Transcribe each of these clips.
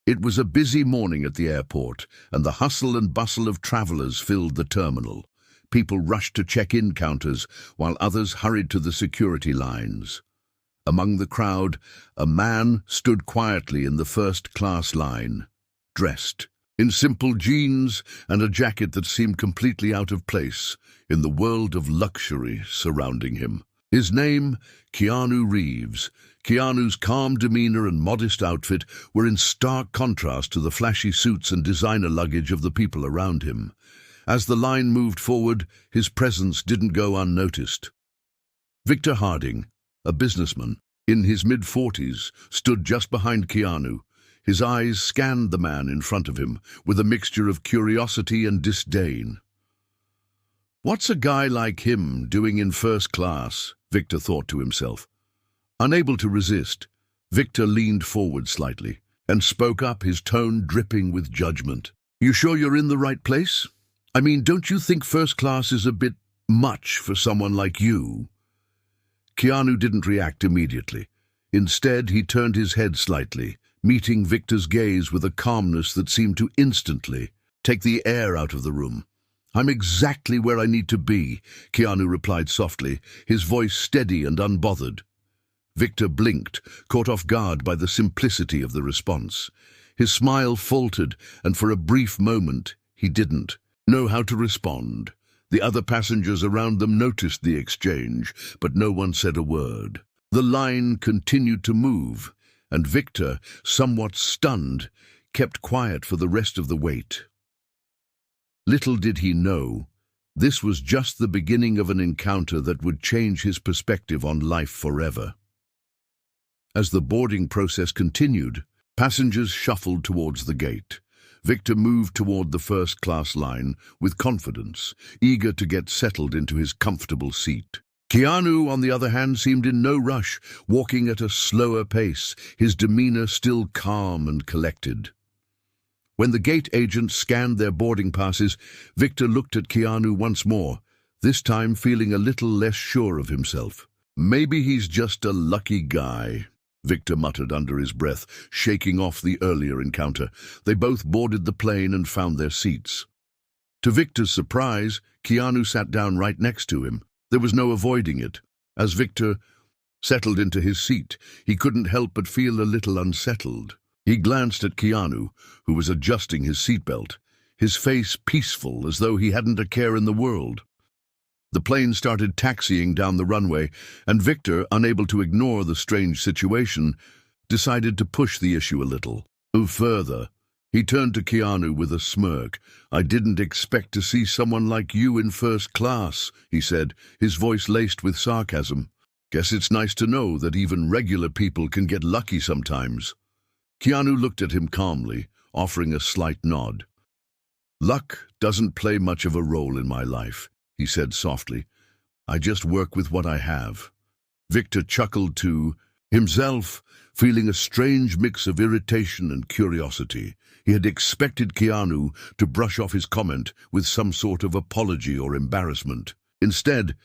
It was a busy morning at the airport, and the hustle and bustle of travelers filled the terminal. People rushed to check-in counters, while others hurried to the security lines. Among the crowd, a man stood quietly in the first-class line, dressed in simple jeans and a jacket that seemed completely out of place in the world of luxury surrounding him. His name, Keanu Reeves. Keanu's calm demeanor and modest outfit were in stark contrast to the flashy suits and designer luggage of the people around him. As the line moved forward, his presence didn't go unnoticed. Victor Harding, a businessman in his mid-40s, stood just behind Keanu. His eyes scanned the man in front of him with a mixture of curiosity and disdain. "What's a guy like him doing in first class?" Victor thought to himself. Unable to resist, Victor leaned forward slightly and spoke up, his tone dripping with judgment. "You sure you're in the right place? I mean, don't you think first class is a bit much for someone like you?" Keanu didn't react immediately. Instead, he turned his head slightly, meeting Victor's gaze with a calmness that seemed to instantly take the air out of the room. "I'm exactly where I need to be," Keanu replied softly, his voice steady and unbothered. Victor blinked, caught off guard by the simplicity of the response. His smile faltered, and for a brief moment, he didn't know how to respond. The other passengers around them noticed the exchange, but no one said a word. The line continued to move, and Victor, somewhat stunned, kept quiet for the rest of the wait. Little did he know, this was just the beginning of an encounter that would change his perspective on life forever. As the boarding process continued, passengers shuffled towards the gate. Victor moved toward the first-class line with confidence, eager to get settled into his comfortable seat. Keanu, on the other hand, seemed in no rush, walking at a slower pace, his demeanor still calm and collected. When the gate agent scanned their boarding passes, Victor looked at Keanu once more, this time feeling a little less sure of himself. "Maybe he's just a lucky guy," Victor muttered under his breath, shaking off the earlier encounter. They both boarded the plane and found their seats. To Victor's surprise, Keanu sat down right next to him. There was no avoiding it. As Victor settled into his seat, he couldn't help but feel a little unsettled. He glanced at Keanu, who was adjusting his seatbelt, his face peaceful as though he hadn't a care in the world. The plane started taxiing down the runway, and Victor, unable to ignore the strange situation, decided to push the issue a little. Further, he turned to Keanu with a smirk. "I didn't expect to see someone like you in first class," he said, his voice laced with sarcasm. "Guess it's nice to know that even regular people can get lucky sometimes." Keanu looked at him calmly, offering a slight nod. "Luck doesn't play much of a role in my life," he said softly. "I just work with what I have." Victor chuckled to himself, feeling a strange mix of irritation and curiosity. He had expected Keanu to brush off his comment with some sort of apology or embarrassment. Instead,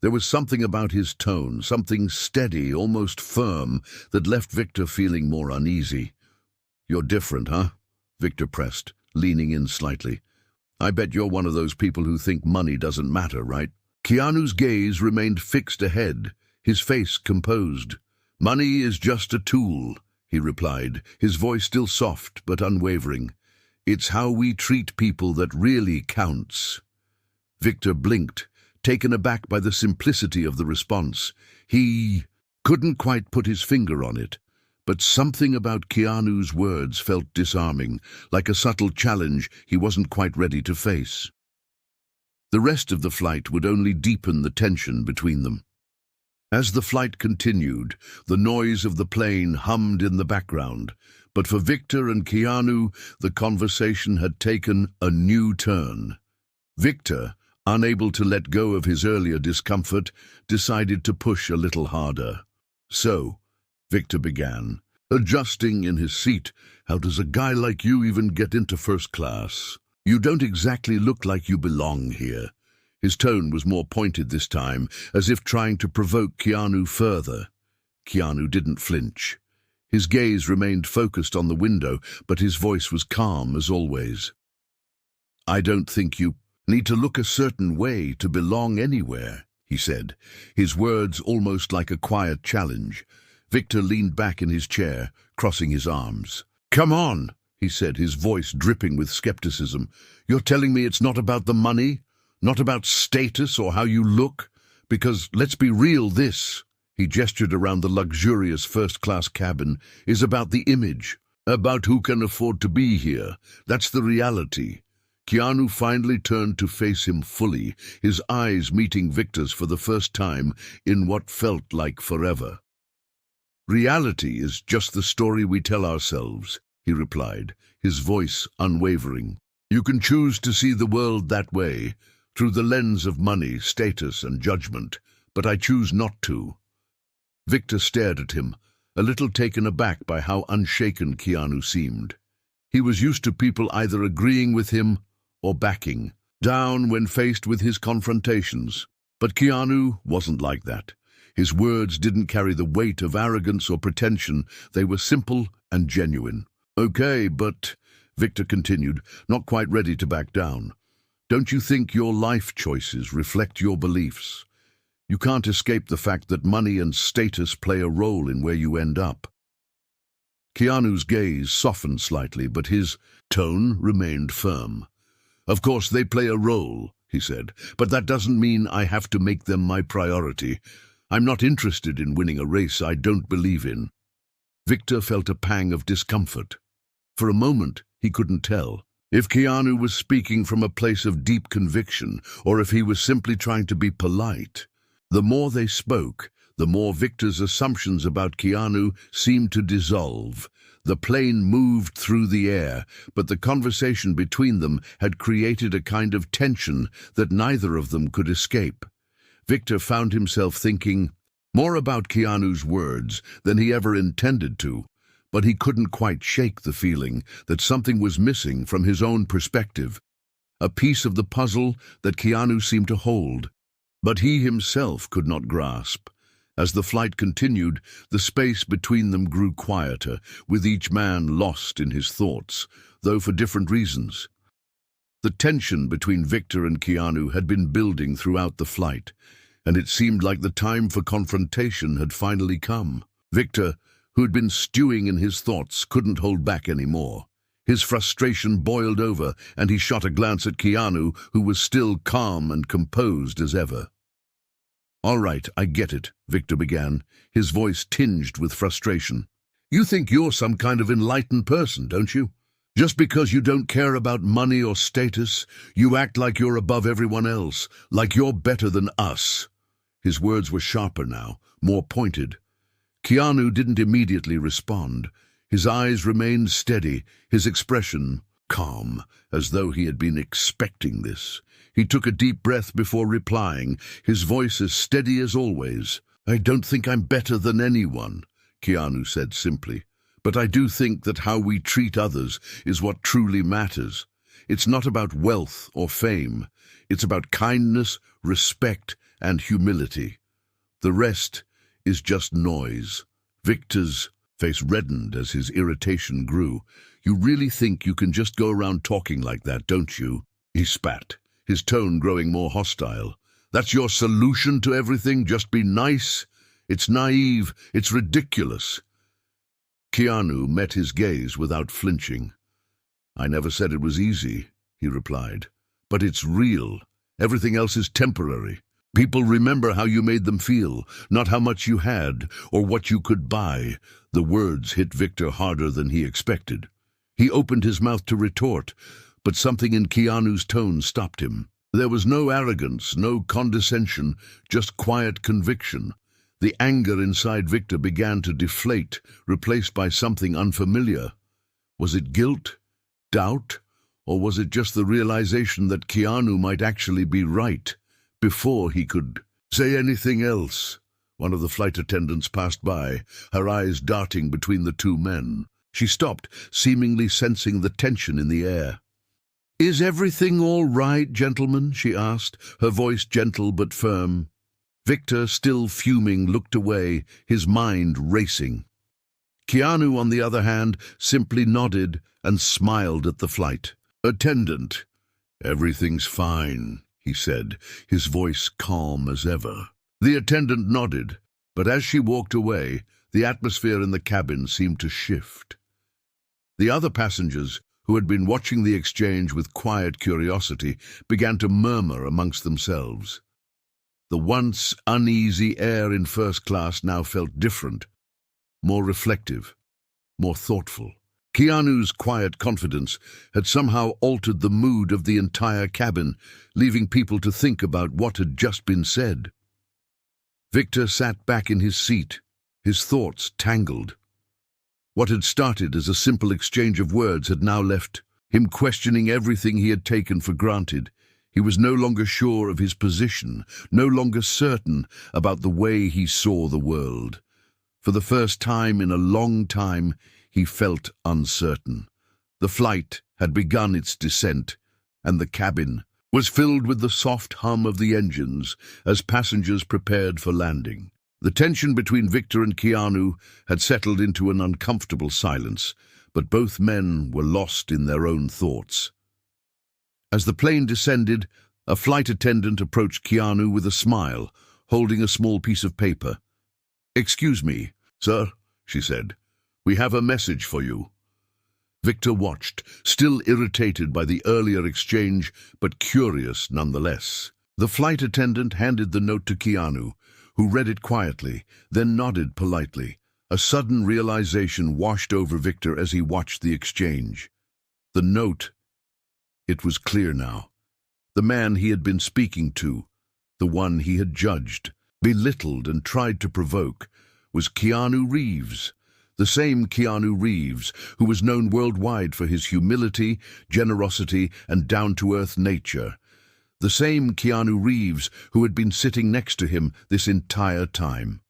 there was something about his tone, something steady, almost firm, that left Victor feeling more uneasy. "You're different, huh?" Victor pressed, leaning in slightly. "I bet you're one of those people who think money doesn't matter, right?" Keanu's gaze remained fixed ahead, his face composed. "Money is just a tool," he replied, his voice still soft but unwavering. "It's how we treat people that really counts." Victor blinked, taken aback by the simplicity of the response. He couldn't quite put his finger on it, but something about Keanu's words felt disarming, like a subtle challenge he wasn't quite ready to face. The rest of the flight would only deepen the tension between them. As the flight continued, the noise of the plane hummed in the background, but for Victor and Keanu, the conversation had taken a new turn. Victor, unable to let go of his earlier discomfort, decided to push a little harder. "So," Victor began, adjusting in his seat, "how does a guy like you even get into first class? You don't exactly look like you belong here." His tone was more pointed this time, as if trying to provoke Keanu further. Keanu didn't flinch. His gaze remained focused on the window, but his voice was calm as always. "I don't think you need to look a certain way to belong anywhere," he said, his words almost like a quiet challenge. Victor leaned back in his chair, crossing his arms. "Come on," he said, his voice dripping with skepticism. "You're telling me it's not about the money? Not about status or how you look? Because, let's be real, this," he gestured around the luxurious first-class cabin, "is about the image, about who can afford to be here. That's the reality." Keanu finally turned to face him fully, his eyes meeting Victor's for the first time in what felt like forever. "Reality is just the story we tell ourselves," he replied, his voice unwavering. "You can choose to see the world that way, through the lens of money, status, and judgment, but I choose not to." Victor stared at him, a little taken aback by how unshaken Keanu seemed. He was used to people either agreeing with him or backing down when faced with his confrontations. But Keanu wasn't like that. His words didn't carry the weight of arrogance or pretension. They were simple and genuine. "Okay, but," Victor continued, not quite ready to back down, "don't you think your life choices reflect your beliefs? You can't escape the fact that money and status play a role in where you end up." Keanu's gaze softened slightly, but his tone remained firm. "Of course they play a role," he said, "but that doesn't mean I have to make them my priority. I'm not interested in winning a race I don't believe in." Victor felt a pang of discomfort. For a moment, he couldn't tell if Keanu was speaking from a place of deep conviction or if he was simply trying to be polite. The more they spoke, the more Victor's assumptions about Keanu seemed to dissolve. The plane moved through the air, but the conversation between them had created a kind of tension that neither of them could escape. Victor found himself thinking more about Keanu's words than he ever intended to, but he couldn't quite shake the feeling that something was missing from his own perspective, a piece of the puzzle that Keanu seemed to hold, but he himself could not grasp. As the flight continued, the space between them grew quieter, with each man lost in his thoughts, though for different reasons. The tension between Victor and Keanu had been building throughout the flight, and it seemed like the time for confrontation had finally come. Victor, who had been stewing in his thoughts, couldn't hold back anymore. His frustration boiled over, and he shot a glance at Keanu, who was still calm and composed as ever. "All right, I get it," Victor began, his voice tinged with frustration. "You think you're some kind of enlightened person, don't you? Just because you don't care about money or status, you act like you're above everyone else, like you're better than us." His words were sharper now, more pointed. Keanu didn't immediately respond. His eyes remained steady, his expression calm, as though he had been expecting this. He took a deep breath before replying, his voice as steady as always. "I don't think I'm better than anyone," Keanu said simply. "But I do think that how we treat others is what truly matters. It's not about wealth or fame. It's about kindness, respect, and humility. The rest is just noise." Victor's face reddened as his irritation grew. "You really think you can just go around talking like that, don't you?" He spat, his tone growing more hostile. "That's your solution to everything? Just be nice? It's naive. It's ridiculous." Keanu met his gaze without flinching. "I never said it was easy," he replied. "But it's real. Everything else is temporary. People remember how you made them feel, not how much you had or what you could buy." The words hit Victor harder than he expected. He opened his mouth to retort, but something in Keanu's tone stopped him. There was no arrogance, no condescension, just quiet conviction. The anger inside Victor began to deflate, replaced by something unfamiliar. Was it guilt? Doubt? Or was it just the realization that Keanu might actually be right before he could say anything else? One of the flight attendants passed by, her eyes darting between the two men. She stopped, seemingly sensing the tension in the air. "Is everything all right, gentlemen?" she asked, her voice gentle but firm. Victor, still fuming, looked away, his mind racing. Keanu, on the other hand, simply nodded and smiled at the flight attendant. "Everything's fine," he said, his voice calm as ever. The attendant nodded, but as she walked away, the atmosphere in the cabin seemed to shift. The other passengers, who had been watching the exchange with quiet curiosity, began to murmur amongst themselves. The once uneasy air in first class now felt different, more reflective, more thoughtful. Keanu's quiet confidence had somehow altered the mood of the entire cabin, leaving people to think about what had just been said. Victor sat back in his seat, his thoughts tangled. What had started as a simple exchange of words had now left him questioning everything he had taken for granted. He was no longer sure of his position, no longer certain about the way he saw the world. For the first time in a long time, he felt uncertain. The flight had begun its descent, and the cabin was filled with the soft hum of the engines as passengers prepared for landing. The tension between Victor and Keanu had settled into an uncomfortable silence, but both men were lost in their own thoughts. As the plane descended, a flight attendant approached Keanu with a smile, holding a small piece of paper. "Excuse me, sir," she said. "We have a message for you." Victor watched, still irritated by the earlier exchange, but curious nonetheless. The flight attendant handed the note to Keanu, who read it quietly, then nodded politely. A sudden realization washed over Victor as he watched the exchange. The note, it was clear now. The man he had been speaking to, the one he had judged, belittled and tried to provoke, was Keanu Reeves. The same Keanu Reeves who was known worldwide for his humility, generosity, and down-to-earth nature. The same Keanu Reeves who had been sitting next to him this entire time.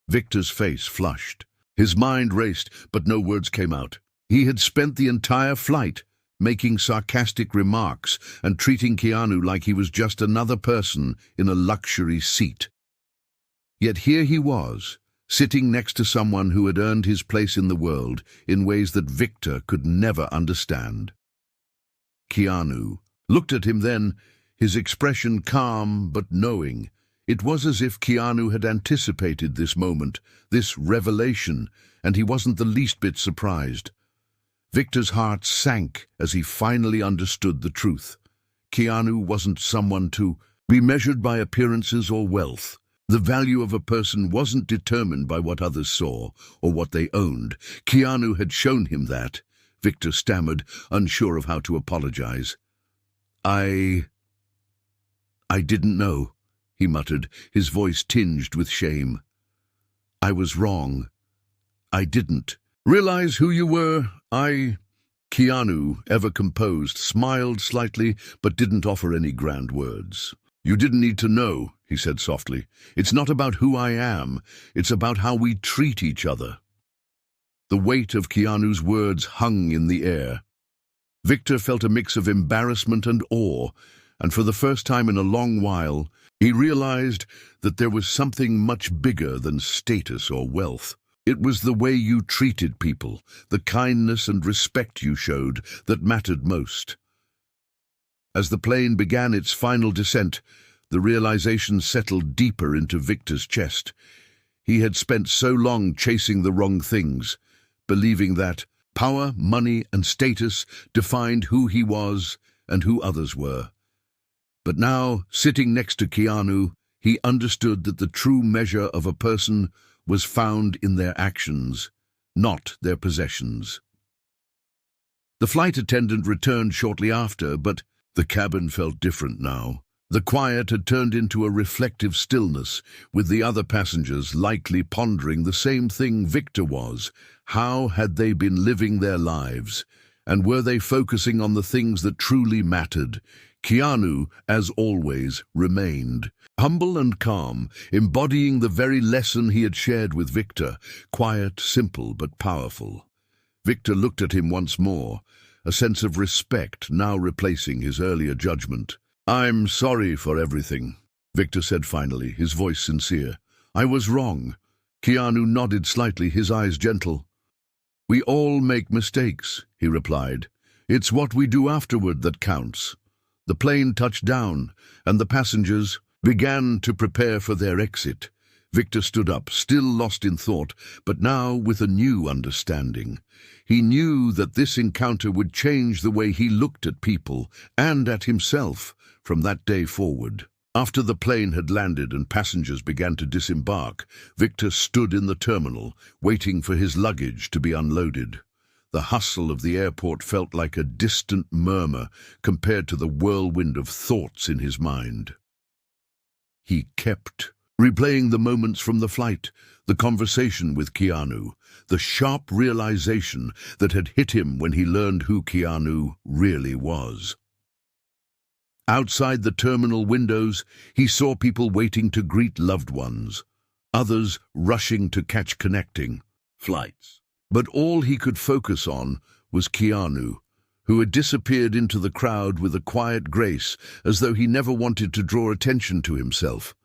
Victor's face flushed. His mind raced, but no words came out. He had spent the entire flight making sarcastic remarks and treating Keanu like he was just another person in a luxury seat. Yet here he was, sitting next to someone who had earned his place in the world in ways that Victor could never understand. Keanu looked at him then, his expression calm but knowing. It was as if Keanu had anticipated this moment, this revelation, and he wasn't the least bit surprised. Victor's heart sank as he finally understood the truth. Keanu wasn't someone to be measured by appearances or wealth. The value of a person wasn't determined by what others saw or what they owned. Keanu had shown him that. Victor stammered, unsure of how to apologize. I didn't know," he muttered, his voice tinged with shame. "I was wrong. I didn't realize who you were. Keanu, ever composed, smiled slightly but didn't offer any grand words. "You didn't need to know," he said softly. "It's not about who I am. It's about how we treat each other." The weight of Keanu's words hung in the air. Victor felt a mix of embarrassment and awe, and for the first time in a long while, he realized that there was something much bigger than status or wealth. It was the way you treated people, the kindness and respect you showed, that mattered most. As the plane began its final descent, the realization settled deeper into Victor's chest. He had spent so long chasing the wrong things, believing that power, money, and status defined who he was and who others were. But now, sitting next to Keanu, he understood that the true measure of a person was found in their actions, not their possessions. The flight attendant returned shortly after, but the cabin felt different now. The quiet had turned into a reflective stillness, with the other passengers likely pondering the same thing Victor was. How had they been living their lives? And were they focusing on the things that truly mattered? Keanu, as always, remained humble and calm, embodying the very lesson he had shared with Victor, quiet, simple, but powerful. Victor looked at him once more, a sense of respect now replacing his earlier judgment. "I'm sorry for everything," Victor said finally, his voice sincere. "I was wrong. Keanu nodded slightly, his eyes gentle. "We all make mistakes," he replied. "It's what we do afterward that counts." The plane touched down, and the passengers began to prepare for their exit. Victor stood up, still lost in thought, but now with a new understanding. He knew that this encounter would change the way he looked at people and at himself from that day forward. After the plane had landed and passengers began to disembark, Victor stood in the terminal, waiting for his luggage to be unloaded. The hustle of the airport felt like a distant murmur compared to the whirlwind of thoughts in his mind. He kept replaying the moments from the flight, the conversation with Keanu, the sharp realization that had hit him when he learned who Keanu really was. Outside the terminal windows, he saw people waiting to greet loved ones, others rushing to catch connecting flights. But all he could focus on was Keanu, who had disappeared into the crowd with a quiet grace, as though he never wanted to draw attention to himself.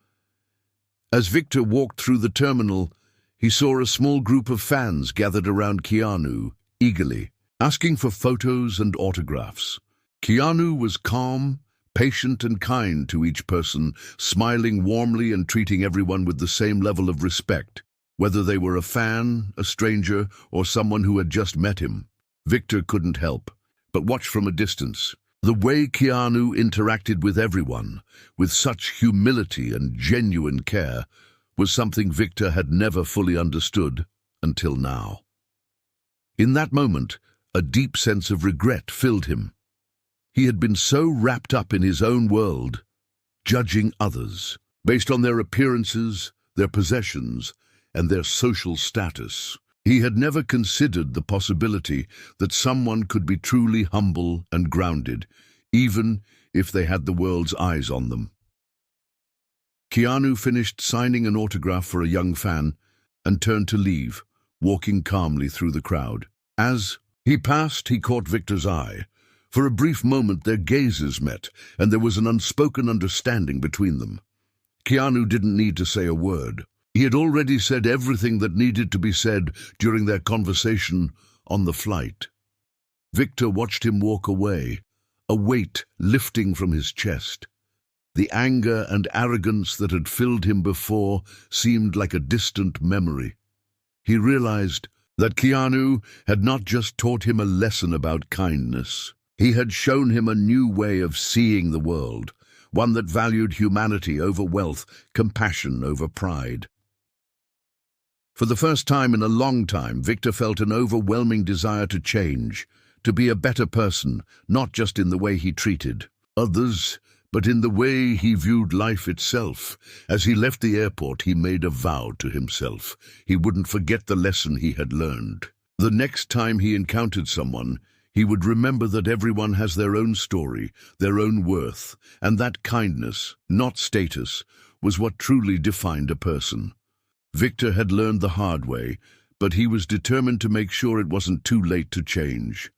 As Victor walked through the terminal, he saw a small group of fans gathered around Keanu, eagerly, asking for photos and autographs. Keanu was calm, patient and kind to each person, smiling warmly and treating everyone with the same level of respect, whether they were a fan, a stranger, or someone who had just met him. Victor couldn't help but watch from a distance. The way Keanu interacted with everyone, with such humility and genuine care, was something Victor had never fully understood until now. In that moment, a deep sense of regret filled him. He had been so wrapped up in his own world, judging others based on their appearances, their possessions, and their social status. He had never considered the possibility that someone could be truly humble and grounded, even if they had the world's eyes on them. Keanu finished signing an autograph for a young fan and turned to leave, walking calmly through the crowd. As he passed, he caught Victor's eye. For a brief moment their gazes met, and there was an unspoken understanding between them. Keanu didn't need to say a word. He had already said everything that needed to be said during their conversation on the flight. Victor watched him walk away, a weight lifting from his chest. The anger and arrogance that had filled him before seemed like a distant memory. He realized that Keanu had not just taught him a lesson about kindness. He had shown him a new way of seeing the world, one that valued humanity over wealth, compassion over pride. For the first time in a long time, Victor felt an overwhelming desire to change, to be a better person, not just in the way he treated others, but in the way he viewed life itself. As he left the airport, he made a vow to himself. He wouldn't forget the lesson he had learned. The next time he encountered someone, he would remember that everyone has their own story, their own worth, and that kindness, not status, was what truly defined a person. Victor had learned the hard way, but he was determined to make sure it wasn't too late to change.